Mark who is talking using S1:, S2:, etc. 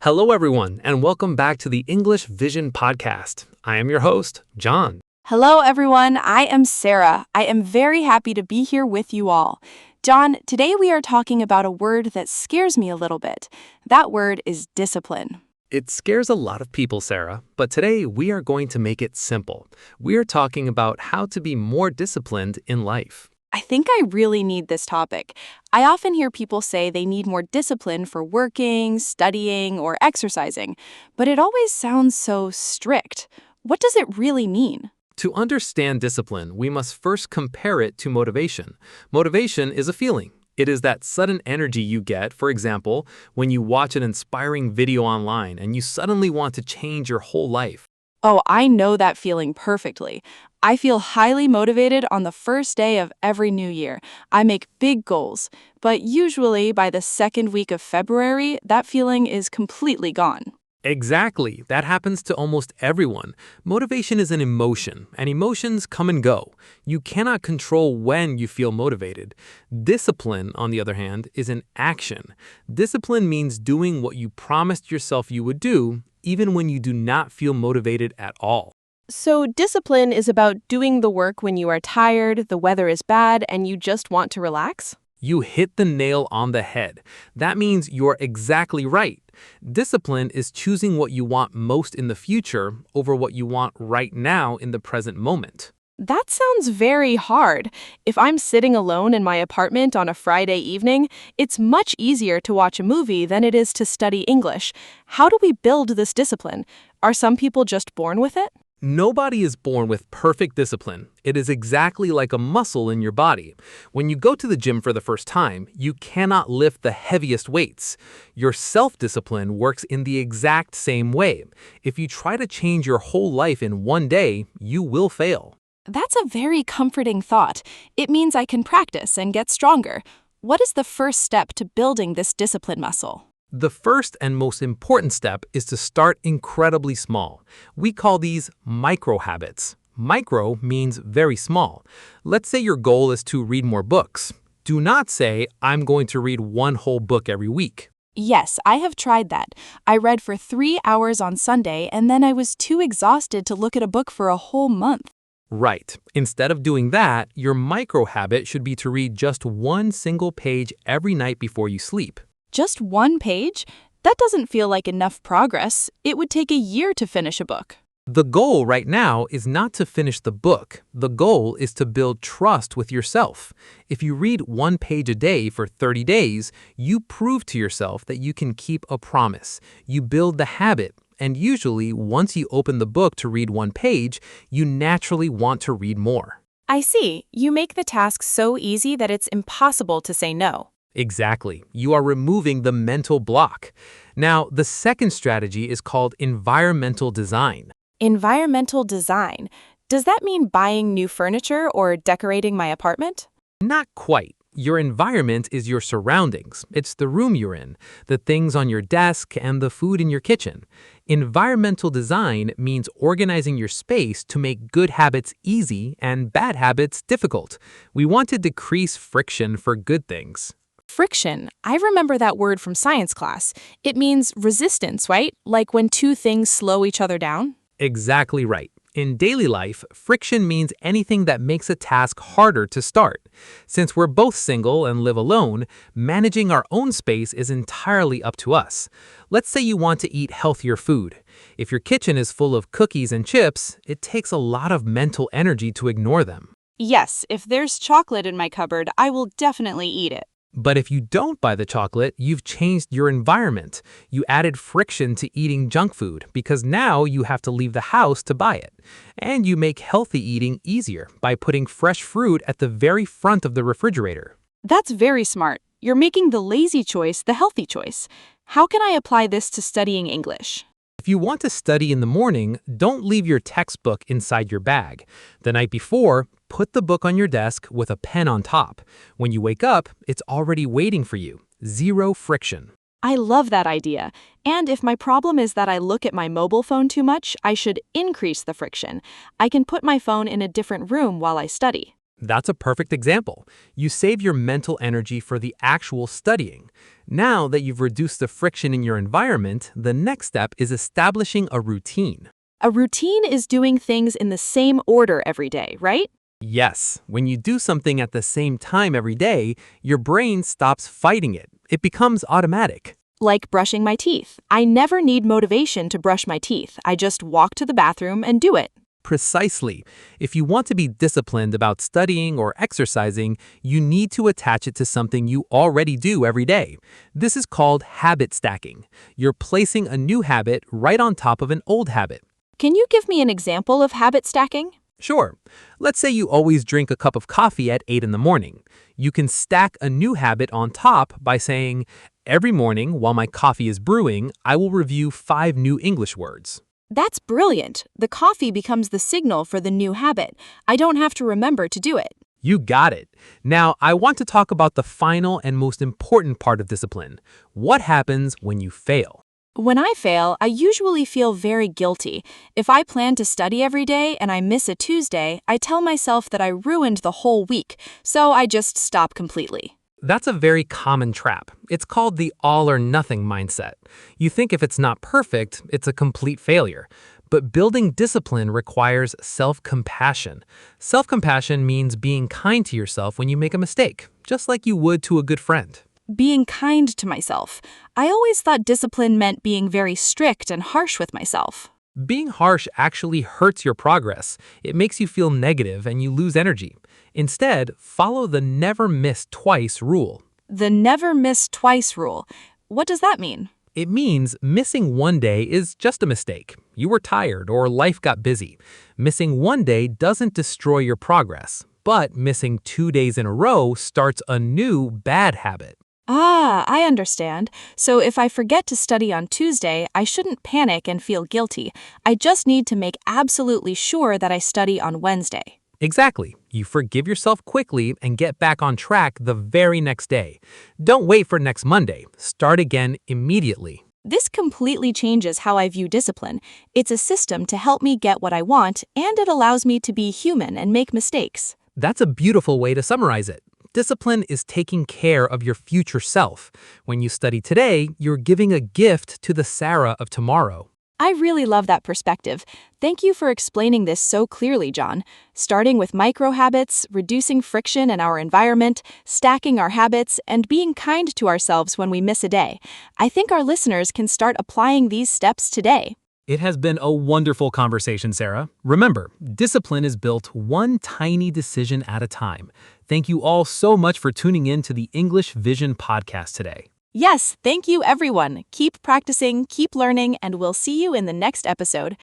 S1: Hello, everyone, and welcome back to the English Vision Podcast. I am your host, John.
S2: Hello, everyone. I am Sarah. I am very happy to be here with you all. John, today we are talking about a word that scares me a little bit. That word is discipline.
S1: It scares a lot of people, Sarah, but today we are going to make it simple. We are talking about how to be more disciplined in life.
S2: I think I really need this topic. I often hear people say they need more discipline for working, studying, or exercising, but it always sounds so strict. What does it really mean?
S1: To understand discipline, we must first compare it to motivation. Motivation is a feeling. It is that sudden energy you get, for example, when you watch an inspiring video online and you suddenly want to change your whole life.
S2: Oh, I know that feeling perfectly. I feel highly motivated on the first day of every new year. I make big goals, but usually by the second week of February, that feeling is completely gone.
S1: Exactly. That happens to almost everyone. Motivation is an emotion, and emotions come and go. You cannot control when you feel motivated. Discipline, on the other hand, is an action. Discipline means doing what you promised yourself you would do, even when you do not feel motivated at all.
S3: So discipline is about doing the work when you are tired, the weather is bad, and you just want to relax?
S1: You hit the nail on the head. That means you're exactly right. Discipline is choosing what you want most in the future over what you want right now in the present moment.
S3: That sounds very hard. If I'm sitting alone in my apartment on a Friday evening, it's much easier to watch a movie than it is to study English. How do we build this discipline? Are some people just born with it?
S1: Nobody is born with perfect discipline. It is exactly like a muscle in your body. When you go to the gym for the first time, you cannot lift the heaviest weights. Your self-discipline works in the exact same way. If you try to change your whole life in one day, you will fail.
S2: That's a very comforting thought. It means I can practice and get stronger. What is the first step to building this discipline muscle?
S1: The first and most important step is to start incredibly small. We call these micro habits. Micro means very small. Let's say your goal is to read more books. Do not say, I'm going to read one whole book every week.
S2: Yes, I have tried that. I read for 3 hours on Sunday, and then I was too exhausted to look at a book for a whole month.
S1: Right. Instead of doing that, your micro habit should be to read just one single page every night before you sleep.
S2: Just one page? That doesn't feel like enough progress. It would take a year to finish a book.
S1: The goal right now is not to finish the book. The goal is to build trust with yourself. If you read one page a day for 30 days, you prove to yourself that you can keep a promise. You build the habit. And usually, once you open the book to read one page, you naturally want to read more.
S3: I see. You make the task so easy that it's impossible to say no.
S1: Exactly. You are removing the mental block. Now, the second strategy is called environmental design.
S3: Environmental design. Does that mean buying new furniture or decorating my apartment?
S1: Not quite. Your environment is your surroundings. It's the room you're in, the things on your desk, and the food in your kitchen. Environmental design means organizing your space to make good habits easy and bad habits difficult. We want to decrease friction for good things.
S2: Friction. I remember that word from science class. It means resistance, right? Like when two things slow each other down?
S1: Exactly right. In daily life, friction means anything that makes a task harder to start. Since we're both single and live alone, managing our own space is entirely up to us. Let's say you want to eat healthier food. If your kitchen is full of cookies and chips, it takes a lot of mental energy to ignore them.
S2: Yes, if there's chocolate in my cupboard, I will definitely eat it.
S1: But if you don't buy the chocolate, you've changed your environment. You added friction to eating junk food because now you have to leave the house to buy it. And you make healthy eating easier by putting fresh fruit at the very front of the refrigerator.
S2: That's very smart. You're making the lazy choice the healthy choice. How can I apply this to studying English?
S1: If you want to study in the morning, don't leave your textbook inside your bag. The night before, put the book on your desk with a pen on top. When you wake up, it's already waiting for you. Zero friction.
S2: I love that idea. And if my problem is that I look at my mobile phone too much, I should increase the friction. I can put my phone in a different room while I study.
S1: That's a perfect example. You save your mental energy for the actual studying. Now that you've reduced the friction in your environment, the next step is establishing a routine.
S3: A routine is doing things in the same order every day, right?
S1: Yes, when you do something at the same time every day, your brain stops fighting it. It becomes automatic.
S3: Like brushing my teeth. I never need motivation to brush my teeth. I just walk to the bathroom and do it.
S1: Precisely. If you want to be disciplined about studying or exercising, you need to attach it to something you already do every day. This is called habit stacking. You're placing a new habit right on top of an old habit.
S3: Can you give me an example of habit stacking?
S1: Sure. Let's say you always drink a cup of coffee at 8 in the morning. You can stack a new habit on top by saying, every morning while my coffee is brewing, I will review 5 new English words.
S3: That's brilliant. The coffee becomes the signal for the new habit. I don't have to remember to do it.
S1: You got it. Now, I want to talk about the final and most important part of discipline. What happens when you fail?
S3: When I fail, I usually feel very guilty. If I plan to study every day and I miss a Tuesday, I tell myself that I ruined the whole week, so I just stop completely.
S1: That's a very common trap. It's called the all or nothing mindset. You think if it's not perfect, it's a complete failure. But building discipline requires self-compassion. Self-compassion means being kind to yourself when you make a mistake, just like you would to a good friend.
S3: Being kind to myself. I always thought discipline meant being very strict and harsh with myself.
S1: Being harsh actually hurts your progress. It makes you feel negative and you lose energy. Instead, follow the never miss twice rule.
S3: The never miss twice rule. What does that mean?
S1: It means missing one day is just a mistake. You were tired or life got busy. Missing one day doesn't destroy your progress, but missing 2 days in a row starts a new bad habit.
S3: Ah, I understand. So if I forget to study on Tuesday, I shouldn't panic and feel guilty. I just need to make absolutely sure that I study on Wednesday.
S1: Exactly. You forgive yourself quickly and get back on track the very next day. Don't wait for next Monday. Start again immediately.
S3: This completely changes how I view discipline. It's a system to help me get what I want, and it allows me to be human and make mistakes.
S1: That's a beautiful way to summarize it. Discipline is taking care of your future self. When you study today, you're giving a gift to the Sarah of tomorrow.
S3: I really love that perspective. Thank you for explaining this so clearly, John. Starting with micro habits, reducing friction in our environment, stacking our habits, and being kind to ourselves when we miss a day. I think our listeners can start applying these steps today.
S1: It has been a wonderful conversation, Sarah. Remember, discipline is built one tiny decision at a time. Thank you all so much for tuning in to the English Vision podcast today.
S3: Yes, thank you, everyone. Keep practicing, keep learning, and we'll see you in the next episode.